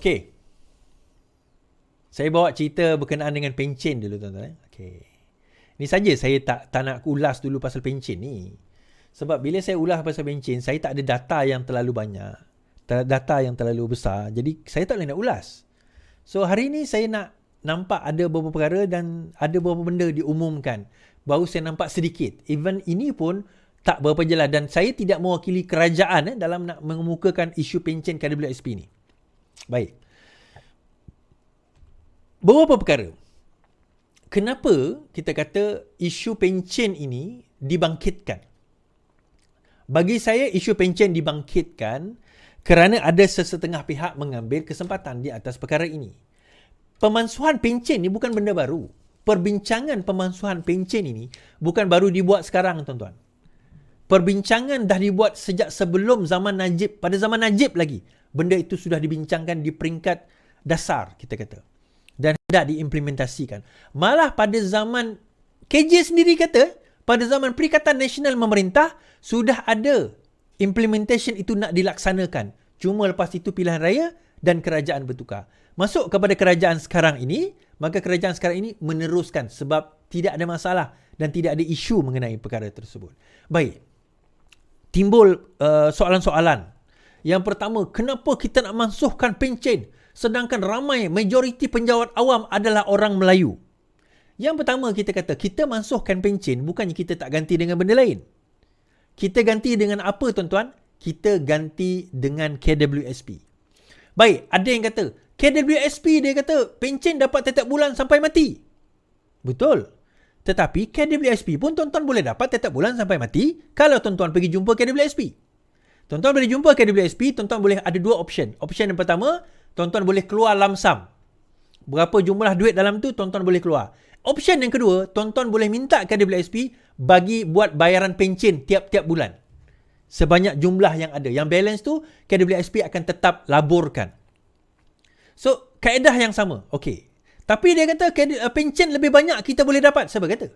Okey. Saya bawa cerita berkenaan dengan pencen dulu tuan-tuan. Okey. Ni saja saya tak nak ulas dulu pasal pencen ni. Sebab bila saya ulas pasal pencen, saya tak ada data yang terlalu banyak. Data yang terlalu besar. Jadi saya tak boleh nak ulas. So hari ni saya nak nampak ada beberapa perkara dan ada beberapa benda diumumkan. Baru saya nampak sedikit. Even ini pun tak berapa jelas. Dan saya tidak mewakili kerajaan dalam nak mengemukakan isu pencen KWSP ni. Baik. Beberapa perkara. Kenapa kita kata isu pencen ini dibangkitkan? Bagi saya isu pencen dibangkitkan kerana ada sesetengah pihak mengambil kesempatan di atas perkara ini. Pemansuhan pencen ni bukan benda baru. Perbincangan pemansuhan pencen ini bukan baru dibuat sekarang, tuan-tuan. Perbincangan dah dibuat sejak sebelum zaman Najib. Pada zaman Najib lagi, benda itu sudah dibincangkan di peringkat dasar, kita kata. Dan hendak diimplementasikan. Malah pada zaman KJ sendiri kata, pada zaman Perikatan Nasional Memerintah, sudah ada implementation itu nak dilaksanakan. Cuma lepas itu pilihan raya dan kerajaan bertukar. Masuk kepada kerajaan sekarang ini, maka kerajaan sekarang ini meneruskan sebab tidak ada masalah dan tidak ada isu mengenai perkara tersebut. Baik. Timbul soalan-soalan. Yang pertama, kenapa kita nak mansuhkan pencen sedangkan ramai majoriti penjawat awam adalah orang Melayu? Yang pertama kita kata, kita mansuhkan pencen bukannya kita tak ganti dengan benda lain. Kita ganti dengan apa, tuan-tuan? Kita ganti dengan KWSP. Baik, ada yang kata, KWSP dia kata pencen dapat setiap bulan sampai mati. Betul. Tetapi KWSP pun tuan-tuan boleh dapat setiap bulan sampai mati kalau tuan-tuan pergi jumpa KWSP. Tuan-tuan boleh jumpa KWSP, tuan-tuan boleh ada dua option. Option yang pertama, tuan-tuan boleh keluar lump sum. Berapa jumlah duit dalam tu, tuan-tuan boleh keluar. Option yang kedua, tuan-tuan boleh minta KWSP bagi buat bayaran pencen tiap-tiap bulan. Sebanyak jumlah yang ada. Yang balance tu, KWSP akan tetap laburkan. So, kaedah yang sama. Okey. Tapi dia kata pencen lebih banyak kita boleh dapat. Siapa kata?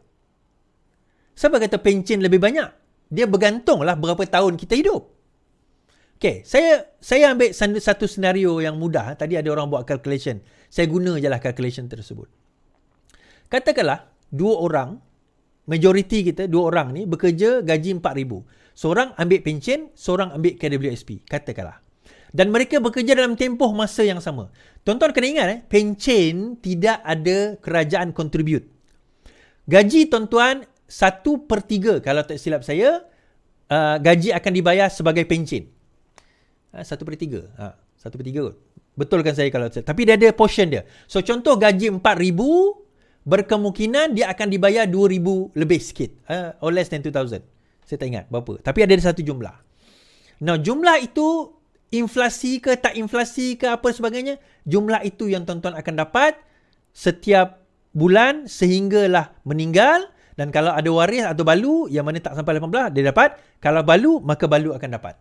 Siapa kata pencen lebih banyak? Dia bergantunglah berapa tahun kita hidup. Okey, saya ambil satu senario yang mudah. Tadi ada orang buat calculation. Saya guna je lah calculation tersebut. Katakanlah dua orang, majoriti kita dua orang ni bekerja gaji 4,000. Seorang ambil pencen, seorang ambil KWSP. Katakanlah. Dan mereka bekerja dalam tempoh masa yang sama. Tuan-tuan kena ingat, pencen tidak ada kerajaan contribute. Gaji tuan-tuan 1/3 kalau tak silap saya, gaji akan dibayar sebagai pencen. 1/3. 1/3 kot. Betul kan saya kalau... Tapi dia ada portion dia. So contoh gaji 4,000, berkemungkinan dia akan dibayar 2,000 lebih sikit. Or less than 2,000. Saya tak ingat berapa. Tapi ada satu jumlah. Now jumlah itu inflasi ke tak inflasi ke apa sebagainya, jumlah itu yang tuan-tuan akan dapat setiap bulan sehinggalah meninggal. Dan kalau ada waris atau balu yang mana tak sampai 18, dia dapat. Kalau balu, maka balu akan dapat.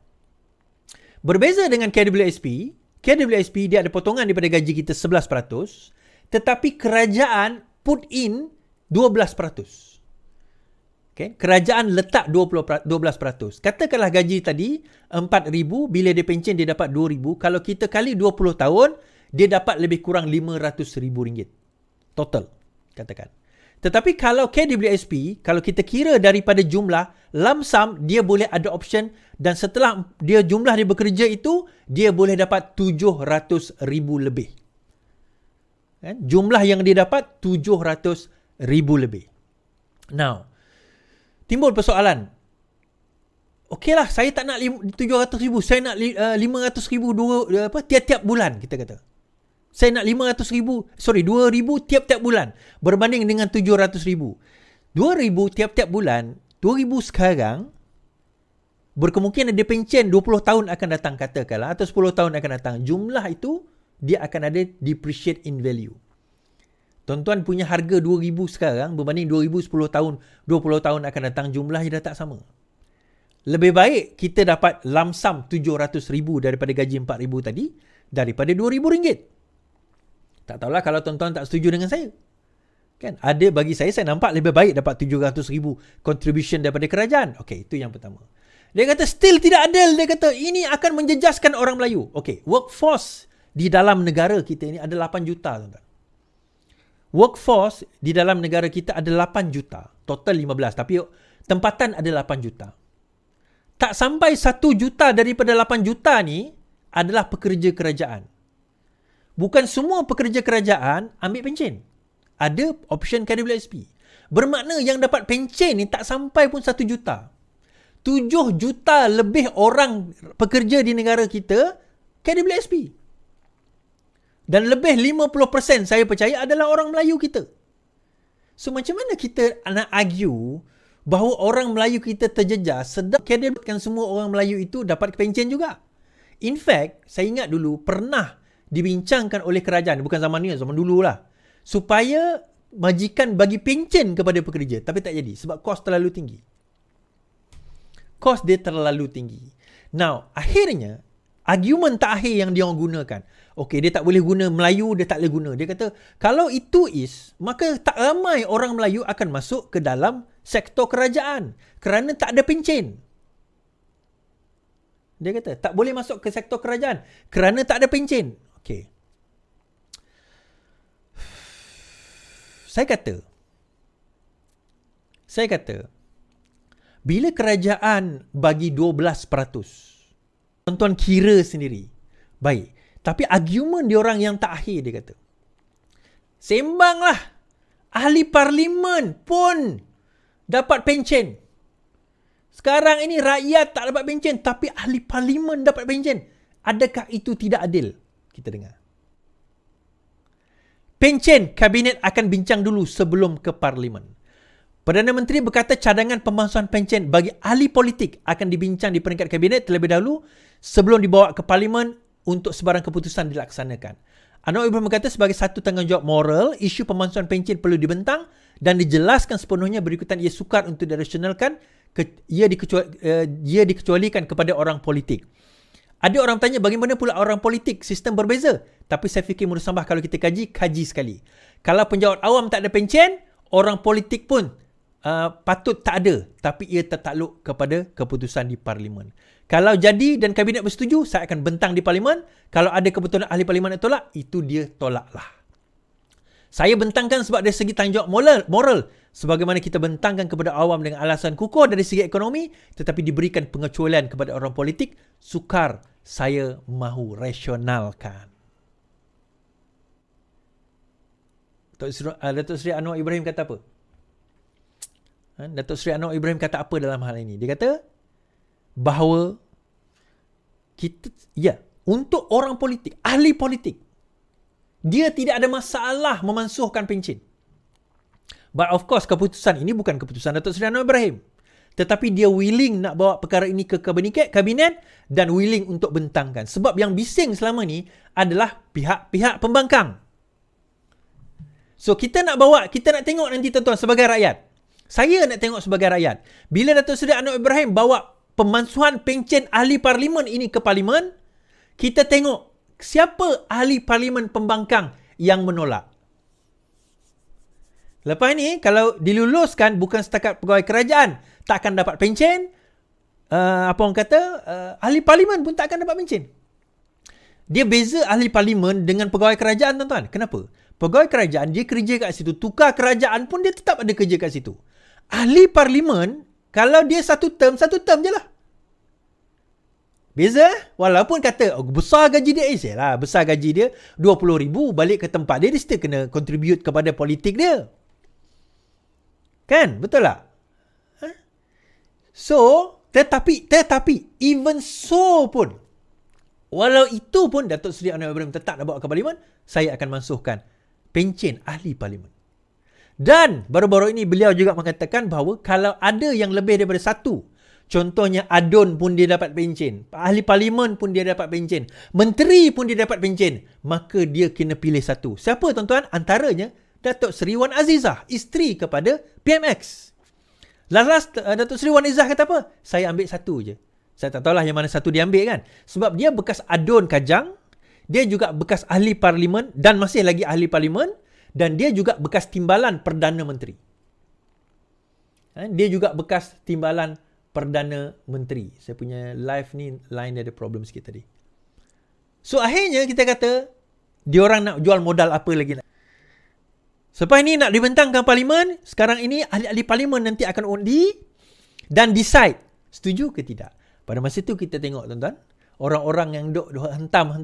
Berbeza dengan KWSP, KWSP dia ada potongan daripada gaji kita 11%, tetapi kerajaan put in 12%. Okay? Kerajaan letak 12%. Katakanlah gaji tadi 4,000, bila dia pencen dia dapat 2,000. Kalau kita kali 20 tahun, dia dapat lebih kurang RM500,000 total, katakan. Tetapi kalau KWSP, kalau kita kira daripada jumlah lump sum, dia boleh ada option dan setelah dia jumlah dia bekerja itu, dia boleh dapat RM700,000 lebih. Kan? Jumlah yang dia dapat RM700,000 lebih. Now, timbul persoalan. Okeylah, saya tak nak 700,000, saya nak 500,000 tiap-tiap bulan, kita kata. Saya nak 2,000 tiap-tiap bulan berbanding dengan 700,000. 2,000 tiap-tiap bulan, 2,000 sekarang, berkemungkinan dia pencen 20 tahun akan datang, katakanlah, atau 10 tahun akan datang. Jumlah itu, dia akan ada depreciate in value. Tuan-tuan punya harga 2,000 sekarang berbanding 2,000 10 tahun, 20 tahun akan datang, jumlahnya dah tak sama. Lebih baik kita dapat lump sum 700,000 daripada gaji 4,000 tadi, daripada RM2,000. Tak tahulah kalau tuan-tuan tak setuju dengan saya. Kan? Ada bagi saya nampak lebih baik dapat 700,000 contribution daripada kerajaan. Okey, itu yang pertama. Dia kata still tidak adil. Dia kata ini akan menjejaskan orang Melayu. Okey, workforce di dalam negara kita ini ada 8 juta, tuan-tuan. Workforce di dalam negara kita ada 8 juta. Total 15. Tapi tempatan ada 8 juta. Tak sampai 1 juta daripada 8 juta ni adalah pekerja kerajaan. Bukan semua pekerja kerajaan ambil pencen. Ada option KWSP. Bermakna yang dapat pencen ni tak sampai pun 1 juta. 7 juta lebih orang pekerja di negara kita KWSP. Dan lebih 50% saya percaya adalah orang Melayu kita. So macam mana kita nak argue bahawa orang Melayu kita terjejas sedang KWSP semua orang Melayu itu dapat pencen juga. In fact, saya ingat dulu pernah dibincangkan oleh kerajaan, bukan zaman ni, zaman dulu lah, supaya majikan bagi pencen kepada pekerja. Tapi tak jadi sebab kos terlalu tinggi. Kos dia terlalu tinggi. Now, akhirnya argument terakhir yang dia orang gunakan, okey, dia tak boleh guna Melayu, dia tak boleh guna. Dia kata, kalau itu maka tak ramai orang Melayu akan masuk ke dalam sektor kerajaan kerana tak ada pencen. Dia kata, tak boleh masuk ke sektor kerajaan kerana tak ada pencen. Okey. Saya kata, bila kerajaan bagi 12%, tuan-tuan kira sendiri. Baik. Tapi argument diorang yang tak akhir, dia kata, sembanglah, ahli parlimen pun dapat pencen. Sekarang ini rakyat tak dapat pencen, tapi ahli parlimen dapat pencen. Adakah itu tidak adil? Kita dengar. Pencen, kabinet akan bincang dulu sebelum ke parlimen. Perdana Menteri berkata cadangan pemasukan pencen bagi ahli politik akan dibincang di peringkat kabinet terlebih dahulu sebelum dibawa ke parlimen untuk sebarang keputusan dilaksanakan. Anwar Ibrahim berkata sebagai satu tanggungjawab moral, isu pemasukan pencen perlu dibentang dan dijelaskan sepenuhnya, berikutan ia sukar untuk dirasionalkan, ia dikecualikan kepada orang politik. Ada orang tanya bagaimana pula orang politik, sistem berbeza. Tapi saya fikir Muda Sambah kalau kita kaji sekali. Kalau penjawat awam tak ada pencen, orang politik pun patut tak ada. Tapi ia tertakluk kepada keputusan di parlimen. Kalau jadi dan kabinet bersetuju, saya akan bentang di parlimen. Kalau ada kebetulan ahli parlimen yang tolak, itu dia tolaklah. Saya bentangkan sebab dari segi tanggungjawab moral. Sebagaimana kita bentangkan kepada awam dengan alasan kukuh dari segi ekonomi, tetapi diberikan pengecualian kepada orang politik, sukar saya mahu rasionalkan. Datuk Seri Anwar Ibrahim kata apa? Datuk Seri Anwar Ibrahim kata apa dalam hal ini? Dia kata bahawa untuk orang politik, ahli politik, dia tidak ada masalah memansuhkan pencen. But of course, keputusan ini bukan keputusan Datuk Seri Anwar Ibrahim. Tetapi dia willing nak bawa perkara ini ke kabinet dan willing untuk bentangkan. Sebab yang bising selama ni adalah pihak-pihak pembangkang. So kita nak tengok nanti tuan-tuan sebagai rakyat. Saya nak tengok sebagai rakyat. Bila Datuk Seri Anwar Ibrahim bawa pemansuhan pencen ahli parlimen ini ke parlimen, kita tengok siapa ahli parlimen pembangkang yang menolak. Lepas ni, kalau diluluskan bukan setakat pegawai kerajaan tak akan dapat pencen, ahli parlimen pun tak akan dapat pencen. Dia beza ahli parlimen dengan pegawai kerajaan, tuan-tuan. Kenapa? Pegawai kerajaan, dia kerja kat situ. Tukar kerajaan pun dia tetap ada kerja kat situ. Ahli parlimen, kalau dia satu term je lah. Beza, walaupun kata besar gaji dia, besar gaji dia 20,000, balik ke tempat dia still kena contribute kepada politik dia. Kan? Betul tak? So, tetapi even so pun, walau itu pun Datuk Seri Anwar Ibrahim tetap nak bawa ke parlimen, saya akan mansuhkan pencen ahli parlimen. Dan baru-baru ini beliau juga mengatakan bahawa kalau ada yang lebih daripada satu, contohnya Adun pun dia dapat pencen, ahli parlimen pun dia dapat pencen, menteri pun dia dapat pencen, maka dia kena pilih satu. Siapa, tuan-tuan? Antaranya Datuk Seri Wan Azizah, isteri kepada PMX. Last Datuk Seri Wan Azizah kata apa? Saya ambil satu je. Saya tak tahulah yang mana satu dia ambil kan. Sebab dia bekas Adun Kajang, dia juga bekas ahli parlimen dan masih lagi ahli parlimen, dan dia juga bekas timbalan Perdana Menteri. Dia juga bekas timbalan Perdana Menteri. Saya punya live ni line dia ada problem sikit tadi. So akhirnya kita kata, diorang nak jual modal apa lagi nak. Selepas ini nak dibentangkan parlimen, sekarang ini ahli-ahli parlimen nanti akan undi dan decide setuju ke tidak. Pada masa itu kita tengok tuan-tuan, orang-orang yang duk hentam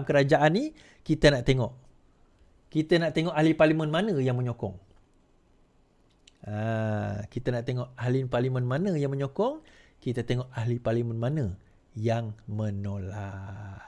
kerajaan ni, kita nak tengok. Kita nak tengok ahli parlimen mana yang menyokong. Kita nak tengok ahli parlimen mana yang menyokong, kita tengok ahli parlimen mana yang menolak.